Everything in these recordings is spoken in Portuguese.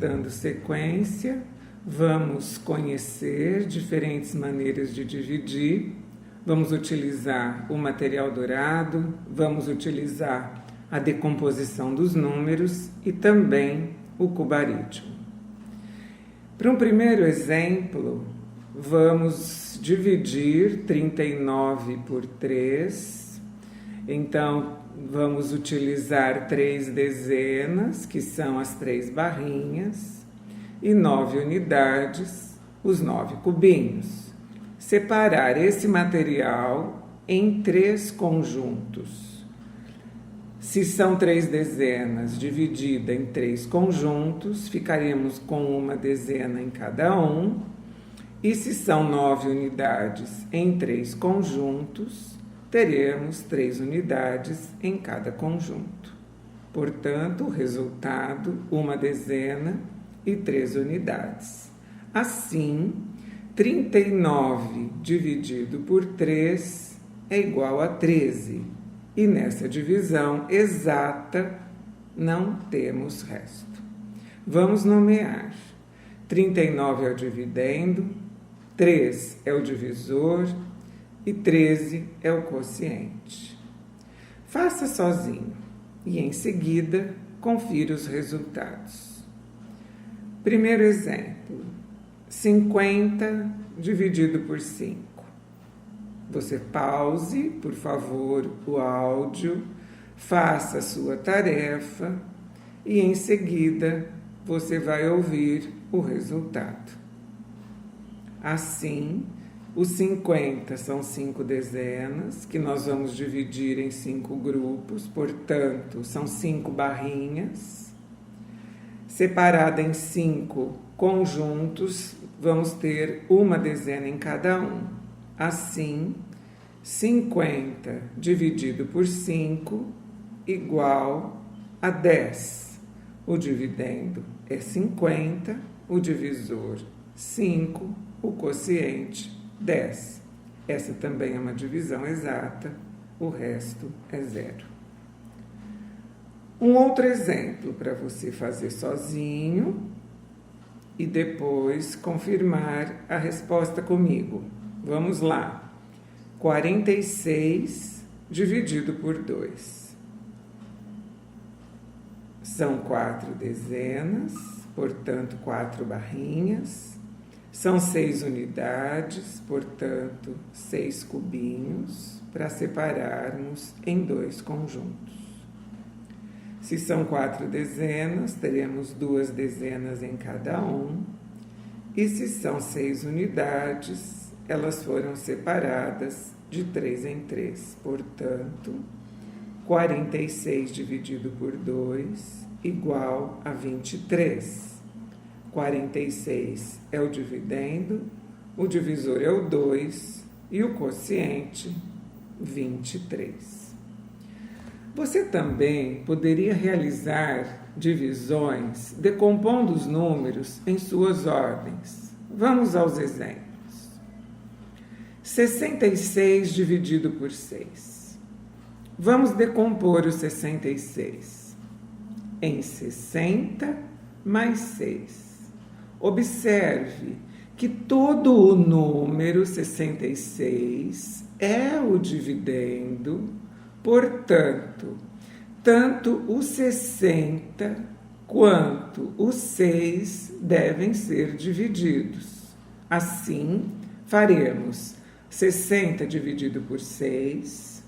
dando sequência, vamos conhecer diferentes maneiras de dividir. Vamos utilizar o material dourado, vamos utilizar a decomposição dos números e também o cubaritmo. Para um primeiro exemplo, vamos dividir 39 por 3. Então, vamos utilizar 3 dezenas, que são as 3 barrinhas, e 9 unidades, os 9 cubinhos. Separar esse material em 3 conjuntos. Se são 3 dezenas dividida em 3 conjuntos, ficaremos com uma dezena em cada um. E se são 9 unidades em 3 conjuntos, teremos 3 unidades em cada conjunto. Portanto, o resultado, uma dezena e 3 unidades. Assim, 39 dividido por 3 é igual a 13. E nessa divisão exata não temos resto. Vamos nomear. 39 é o dividendo, 3 é o divisor e 13 é o quociente. Faça sozinho e, em seguida, confira os resultados. Primeiro exemplo, 50 dividido por 5. Você pause, por favor, o áudio, faça a sua tarefa e, em seguida, você vai ouvir o resultado. Assim, os 50 são 5 dezenas, que nós vamos dividir em 5 grupos, portanto, são 5 barrinhas. Separada em 5 conjuntos, vamos ter uma dezena em cada um. Assim, 50 dividido por 5 igual a 10. O dividendo é 50, o divisor 5, o quociente 10. Essa também é uma divisão exata, o resto é 0. Um outro exemplo para você fazer sozinho e depois confirmar a resposta comigo. Vamos lá. 46 dividido por 2. São 4 dezenas, portanto, 4 barrinhas. São 6 unidades, portanto, 6 cubinhos, para separarmos em 2 conjuntos. Se são 4 dezenas, teremos 2 dezenas em cada um. E se são 6 unidades, elas foram separadas de 3 em 3. Portanto, 46 dividido por 2 igual a 23. 46 é o dividendo, o divisor é o 2 e o quociente 23. Você também poderia realizar divisões decompondo os números em suas ordens. Vamos aos exemplos. 66 dividido por 6. Vamos decompor o 66 em 60 mais 6. Observe que todo o número 66 é o dividendo, portanto, tanto o 60 quanto o 6 devem ser divididos. Assim, faremos 60 dividido por 6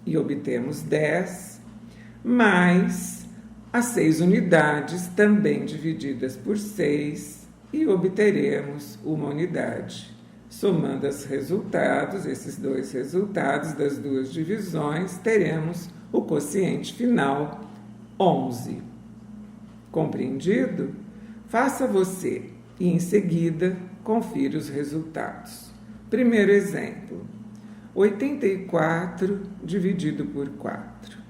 e obtemos 10, mais as 6 unidades também divididas por 6 e obteremos uma unidade. Somando os resultados, esses dois resultados das duas divisões, teremos o quociente final 11. Compreendido? Faça você e, em seguida, confira os resultados. Primeiro exemplo, 84 dividido por 4.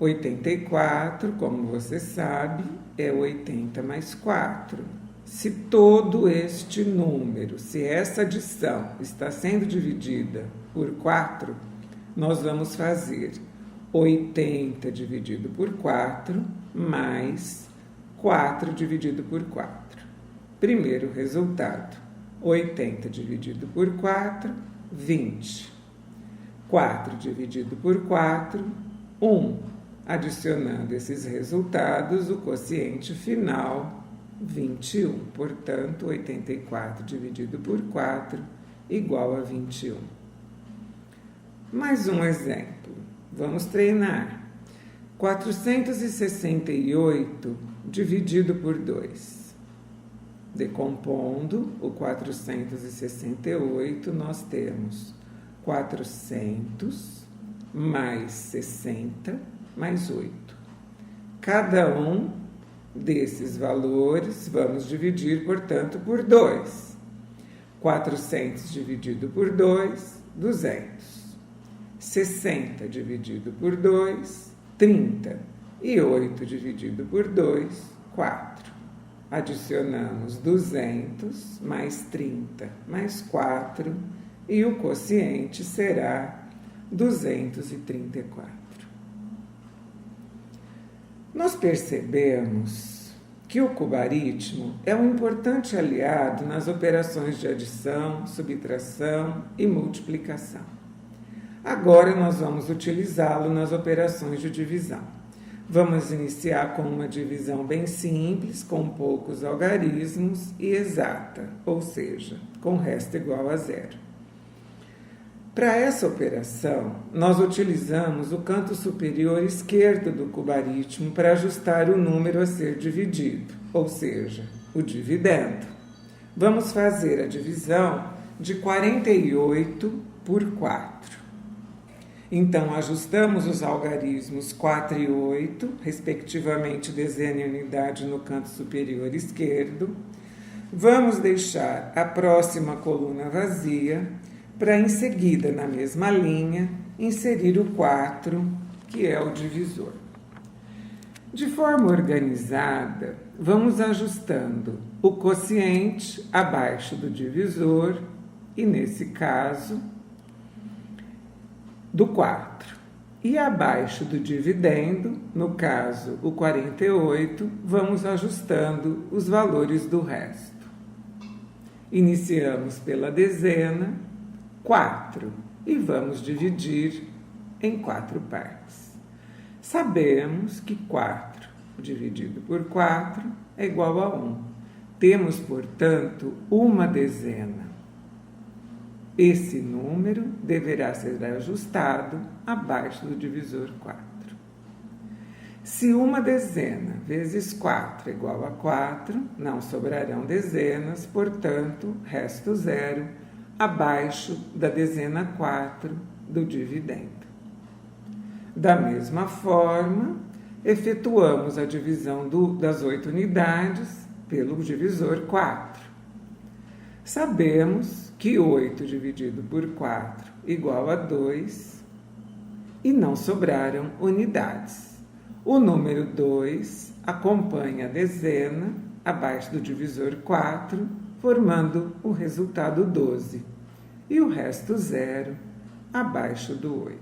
84, como você sabe, é 80 mais 4. Se todo este número, se essa adição está sendo dividida por 4, nós vamos fazer 80 dividido por 4 mais 4 dividido por 4. Primeiro resultado, 80 dividido por 4, 20. 4 dividido por 4, 1. Adicionando esses resultados, o quociente final, 21. Portanto, 84 dividido por 4 igual a 21. Mais um exemplo. Vamos treinar. 468 dividido por 2. Decompondo o 468, nós temos 400 mais 60 mais 8. Cada um desses valores vamos dividir, portanto, por 2. 400 dividido por 2, 200. 60 dividido por 2, 30. E 8 dividido por 2, 4. Adicionamos 200 mais 30 mais 4 e o quociente será 234. Nós percebemos que o cubaritmo é um importante aliado nas operações de adição, subtração e multiplicação. Agora nós vamos utilizá-lo nas operações de divisão. Vamos iniciar com uma divisão bem simples, com poucos algarismos e exata, ou seja, com resto igual a 0. Para essa operação, nós utilizamos o canto superior esquerdo do cubaritmo para ajustar o número a ser dividido, ou seja, o dividendo. Vamos fazer a divisão de 48 por 4. Então, ajustamos os algarismos 4 e 8, respectivamente dezena e unidade no canto superior esquerdo. Vamos deixar a próxima coluna vazia para, em seguida, na mesma linha, inserir o 4, que é o divisor. De forma organizada, vamos ajustando o quociente abaixo do divisor e, nesse caso, do 4. E abaixo do dividendo, no caso o 48, vamos ajustando os valores do resto. Iniciamos pela dezena, 4, e vamos dividir em 4 partes. Sabemos que 4 dividido por 4 é igual a 1. Temos, portanto, uma dezena. Esse número deverá ser ajustado abaixo do divisor 4. Se uma dezena vezes 4 é igual a 4, não sobrarão dezenas, portanto, resto 0 abaixo da dezena 4 do dividendo. Da mesma forma, efetuamos a divisão das 8 unidades pelo divisor 4. Sabemos que 8 dividido por 4 igual a 2 e não sobraram unidades. O número 2 acompanha a dezena abaixo do divisor 4, formando o resultado 12, e o resto 0 abaixo do 8.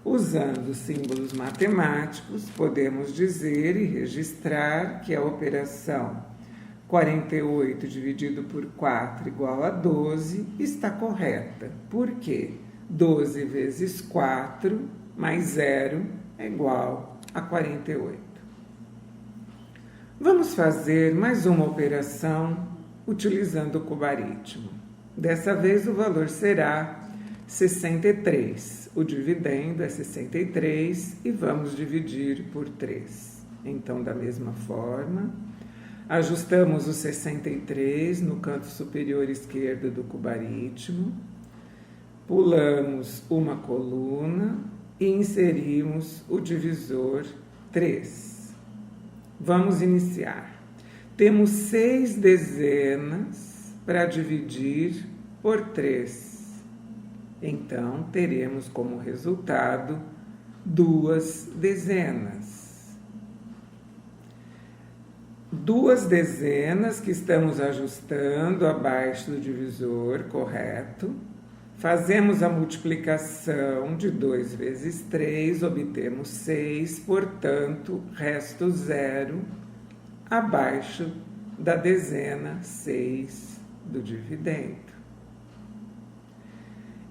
Usando símbolos matemáticos, podemos dizer e registrar que a operação 48 dividido por 4 igual a 12 está correta. Por quê? 12 vezes 4 mais 0 é igual a 48. Vamos fazer mais uma operação utilizando o cubaritmo. Dessa vez o valor será 63. O dividendo é 63 e vamos dividir por 3. Então, da mesma forma, ajustamos o 63 no canto superior esquerdo do cubaritmo, pulamos uma coluna e inserimos o divisor 3. Vamos iniciar. Temos 6 dezenas para dividir por 3. Então, teremos como resultado 2 dezenas. 2 dezenas que estamos ajustando abaixo do divisor, correto? Fazemos a multiplicação de 2 vezes 3, obtemos 6, portanto, resto 0 abaixo da dezena 6 do dividendo.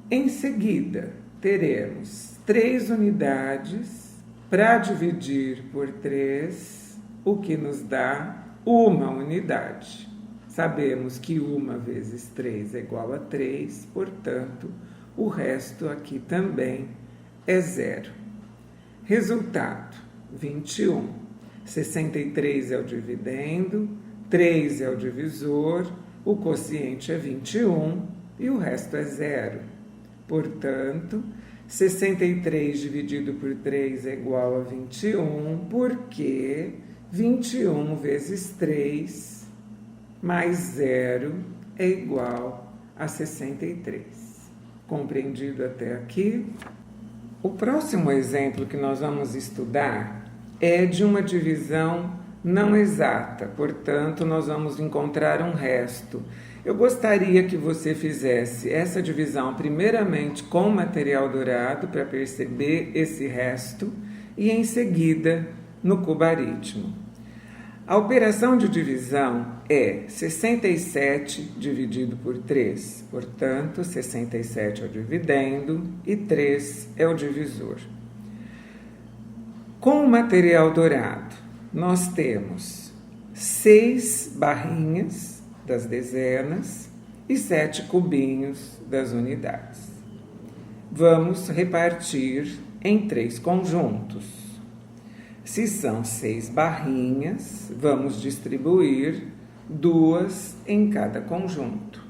Em seguida, teremos 3 unidades para dividir por 3, o que nos dá uma unidade. Sabemos que 1 vezes 3 é igual a 3, portanto, o resto aqui também é 0. Resultado, 21. 63 é o dividendo, 3 é o divisor, o quociente é 21 e o resto é 0. Portanto, 63 dividido por 3 é igual a 21, porque 21 vezes 3 mais 0 é igual a 63. Compreendido até aqui? O próximo exemplo que nós vamos estudar é de uma divisão não exata, portanto, nós vamos encontrar um resto. Eu gostaria que você fizesse essa divisão primeiramente com material dourado para perceber esse resto e em seguida no cubaritmo. A operação de divisão é 67 dividido por 3, portanto, 67 é o dividendo e 3 é o divisor. Com o material dourado, nós temos 6 barrinhas das dezenas e 7 cubinhos das unidades. Vamos repartir em 3 conjuntos. Se são 6 barrinhas, vamos distribuir 2 em cada conjunto.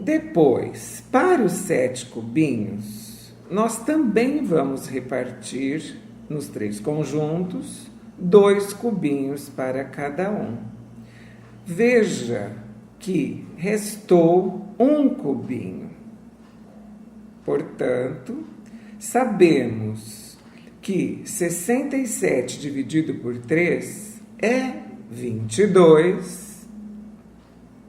Depois, para os 7 cubinhos, nós também vamos repartir nos 3 conjuntos 2 cubinhos para cada um. Veja que restou um cubinho. Portanto, sabemos que 67 dividido por 3 é 22,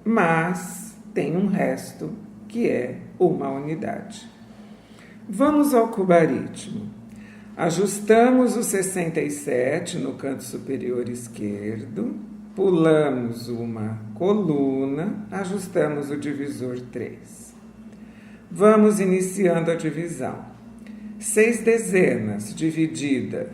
mas tem um resto que é uma unidade. Vamos ao cubaritmo. Ajustamos o 67 no canto superior esquerdo, pulamos uma coluna, ajustamos o divisor 3. Vamos iniciando a divisão. 6 dezenas divididas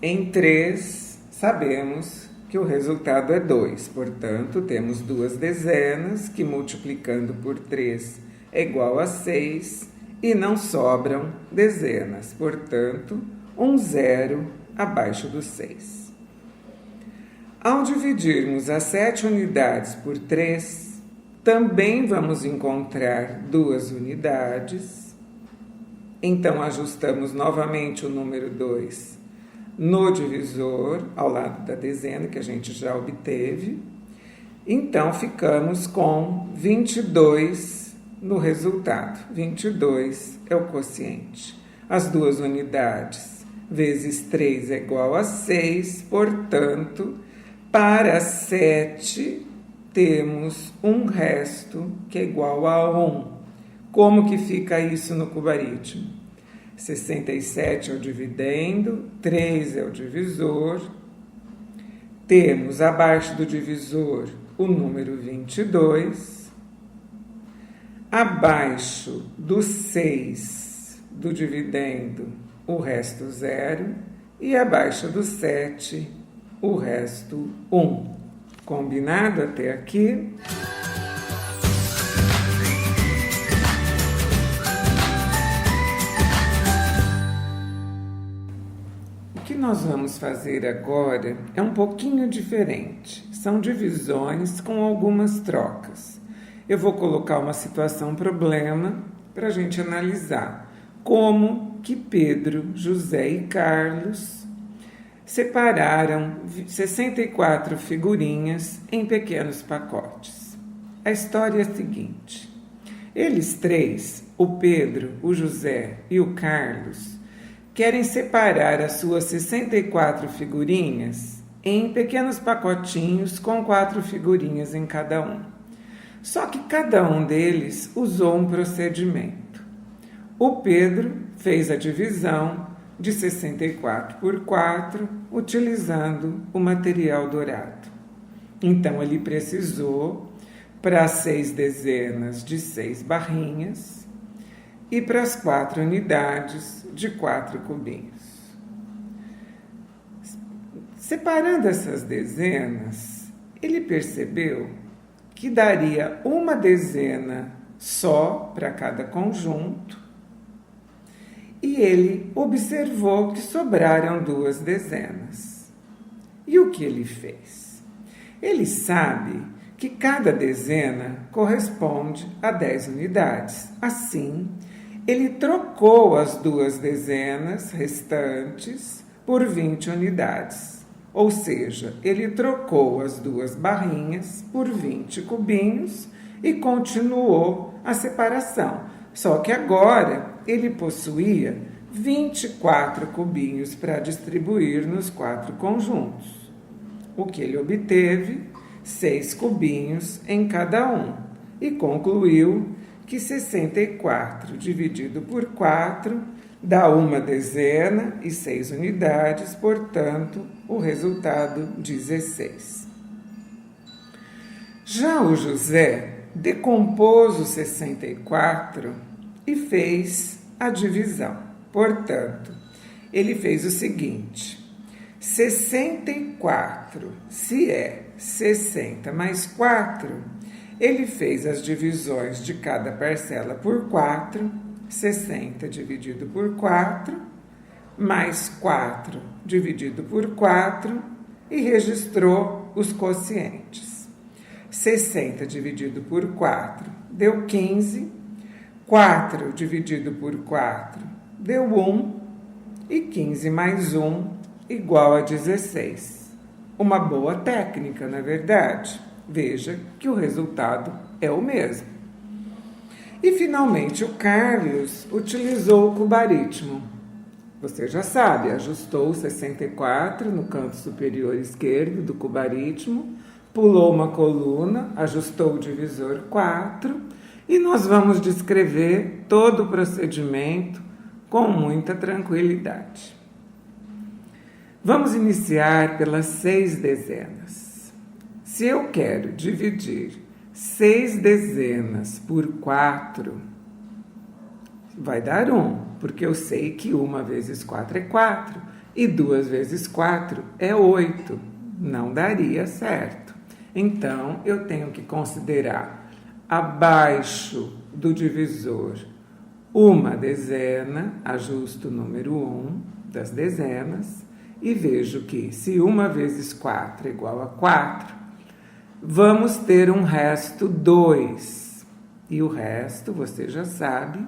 em 3, sabemos que o resultado é 2. Portanto, temos 2 dezenas que multiplicando por 3 é igual a 6 e não sobram dezenas. Portanto, um 0 abaixo do 6. Ao dividirmos as 7 unidades por 3, também vamos encontrar 2 unidades. Então, ajustamos novamente o número 2 no divisor, ao lado da dezena, que a gente já obteve. Então, ficamos com 22 no resultado. 22 é o quociente. As 2 unidades vezes 3 é igual a 6, portanto, para 7 temos um resto que é igual a 1. Como que fica isso no cubaritmo? 67 é o dividendo, 3 é o divisor. Temos abaixo do divisor o número 22. Abaixo do 6 do dividendo, o resto 0. E abaixo do 7, o resto 1. Combinado até aqui? O que nós vamos fazer agora é um pouquinho diferente. São divisões com algumas trocas. Eu vou colocar uma situação problema para a gente analisar como que Pedro, José e Carlos separaram 64 figurinhas em pequenos pacotes. A história é a seguinte: eles 3, o Pedro, o José e o Carlos, querem separar as suas 64 figurinhas em pequenos pacotinhos com 4 figurinhas em cada um. Só que cada um deles usou um procedimento. O Pedro fez a divisão de 64 por 4 utilizando o material dourado. Então, ele precisou para 6 dezenas de 6 barrinhas e para as 4 unidades de 4 cubinhos. Separando essas dezenas, ele percebeu que daria uma dezena só para cada conjunto e ele observou que sobraram 2 dezenas. E o que ele fez? Ele sabe que cada dezena corresponde a 10 unidades. Assim, ele trocou as 2 dezenas restantes por 20 unidades. Ou seja, ele trocou as 2 barrinhas por 20 cubinhos e continuou a separação. Só que agora ele possuía 24 cubinhos para distribuir nos 4 conjuntos. O que ele obteve? 6 cubinhos em cada um. E concluiu que 64 dividido por 4 dá uma dezena e 6 unidades, portanto, o resultado 16. Já o José decompôs o 64 e fez a divisão. Portanto, ele fez o seguinte: 64, se é 60 mais 4, ele fez as divisões de cada parcela por 4, 60 dividido por 4, mais 4 dividido por 4 e registrou os quocientes. 60 dividido por 4 deu 15, 4 dividido por 4 deu 1 e 15 mais 1 igual a 16. Uma boa técnica, não é verdade? Veja que o resultado é o mesmo. E, finalmente, o Carlos utilizou o cubaritmo. Você já sabe, ajustou o 64 no canto superior esquerdo do cubaritmo, pulou uma coluna, ajustou o divisor 4 e nós vamos descrever todo o procedimento com muita tranquilidade. Vamos iniciar pelas 6 dezenas. Se eu quero dividir 6 dezenas por 4, vai dar 1, porque eu sei que 1 vezes 4 é 4 e 2 vezes 4 é 8. Não daria certo. Então, eu tenho que considerar abaixo do divisor uma dezena, ajusto o número 1 das dezenas e vejo que se 1 vezes 4 é igual a 4, vamos ter um resto 2. E o resto, você já sabe,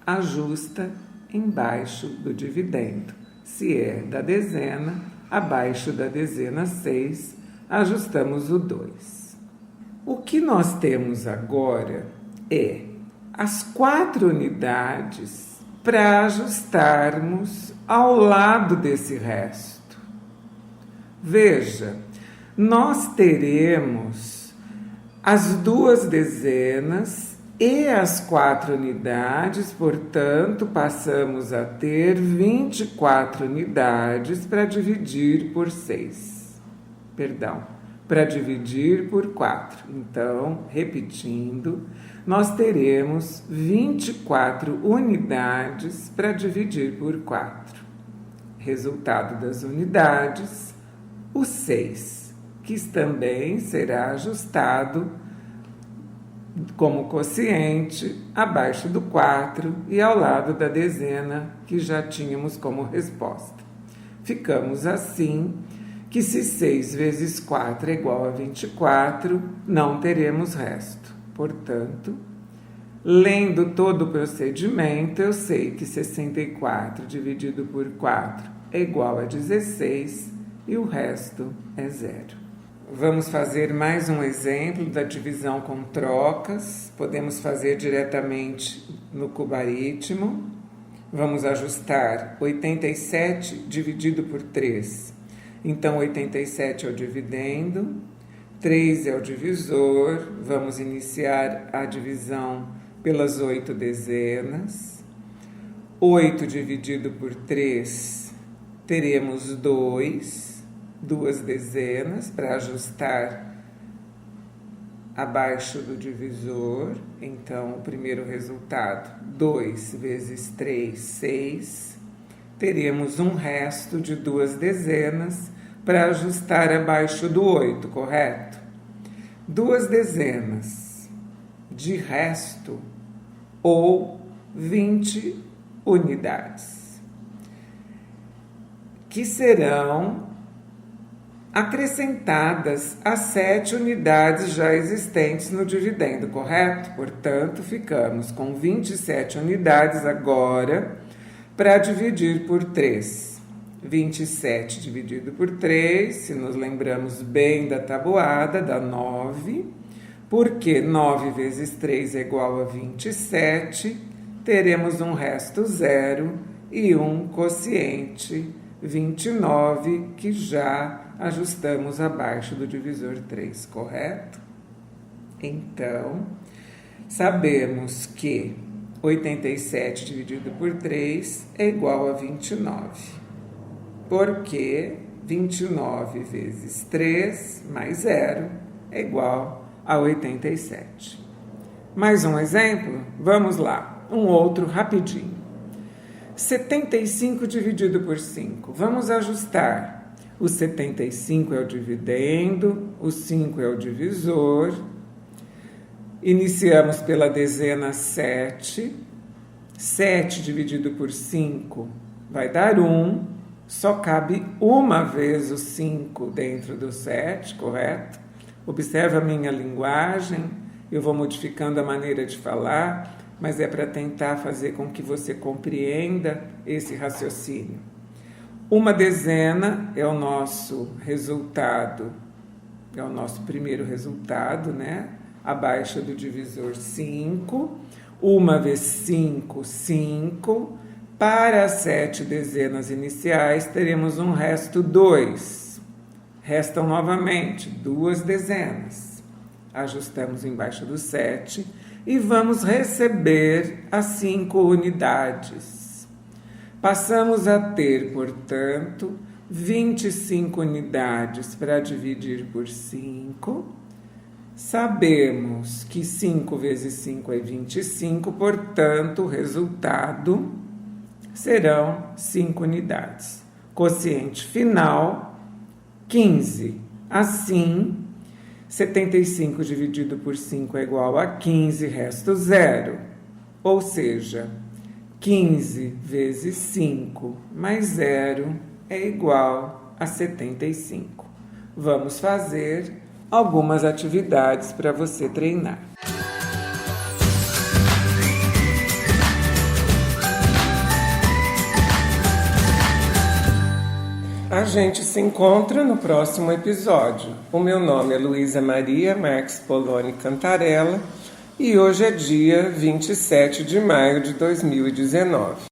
ajusta embaixo do dividendo. Se é da dezena, abaixo da dezena 6, ajustamos o 2. O que nós temos agora é as 4 unidades para ajustarmos ao lado desse resto. Veja, nós teremos as 2 dezenas e as 4 unidades, portanto, passamos a ter 24 unidades para dividir por 6. Para dividir por 4. Então, repetindo, nós teremos 24 unidades para dividir por 4. Resultado das unidades, o 6. Que também será ajustado como quociente abaixo do 4 e ao lado da dezena que já tínhamos como resposta. Ficamos assim que se 6 vezes 4 é igual a 24, não teremos resto. Portanto, lendo todo o procedimento, eu sei que 64 dividido por 4 é igual a 16 e o resto é 0. Vamos fazer mais um exemplo da divisão com trocas. Podemos fazer diretamente no cubaritmo. Vamos ajustar 87 dividido por 3. Então, 87 é o dividendo. 3 é o divisor. Vamos iniciar a divisão pelas 8 dezenas. 8 dividido por 3, teremos 2 dezenas para ajustar abaixo do divisor. Então, o primeiro resultado, 2 vezes 3, 6. Teremos um resto de 2 dezenas para ajustar abaixo do 8, correto? 2 dezenas de resto ou 20 unidades, que serão acrescentadas às 7 unidades já existentes no dividendo, correto? Portanto, ficamos com 27 unidades agora para dividir por 3. 27 dividido por 3, se nos lembramos bem da tabuada, dá 9, porque 9 vezes 3 é igual a 27, teremos um resto 0 e um quociente 29, que já ajustamos abaixo do divisor 3, correto? Então, sabemos que 87 dividido por 3 é igual a 29. Porque 29 vezes 3 mais 0 é igual a 87. Mais um exemplo? Vamos lá, um outro rapidinho. 75 dividido por 5. Vamos ajustar. O 75 é o dividendo, o 5 é o divisor. Iniciamos pela dezena 7. 7 dividido por 5 vai dar 1. Só cabe uma vez o 5 dentro do 7, correto? Observa a minha linguagem, eu vou modificando a maneira de falar, mas é para tentar fazer com que você compreenda esse raciocínio. Uma dezena é o nosso resultado, é o nosso primeiro resultado, né? Abaixo do divisor 5. 1 vezes 5, 5. Para as 7 dezenas iniciais, teremos um resto 2. Restam novamente 2 dezenas. Ajustamos embaixo do 7 e vamos receber as 5 unidades. Passamos a ter, portanto, 25 unidades para dividir por 5. Sabemos que 5 vezes 5 é 25, portanto, o resultado serão 5 unidades. Quociente final, 15. Assim, 75 dividido por 5 é igual a 15, resto 0. Ou seja, 15 vezes 5 mais 0 é igual a 75. Vamos fazer algumas atividades para você treinar. A gente se encontra no próximo episódio. O meu nome é Luísa Maria Marques Poloni Cantarella e hoje é dia 27 de maio de 2019.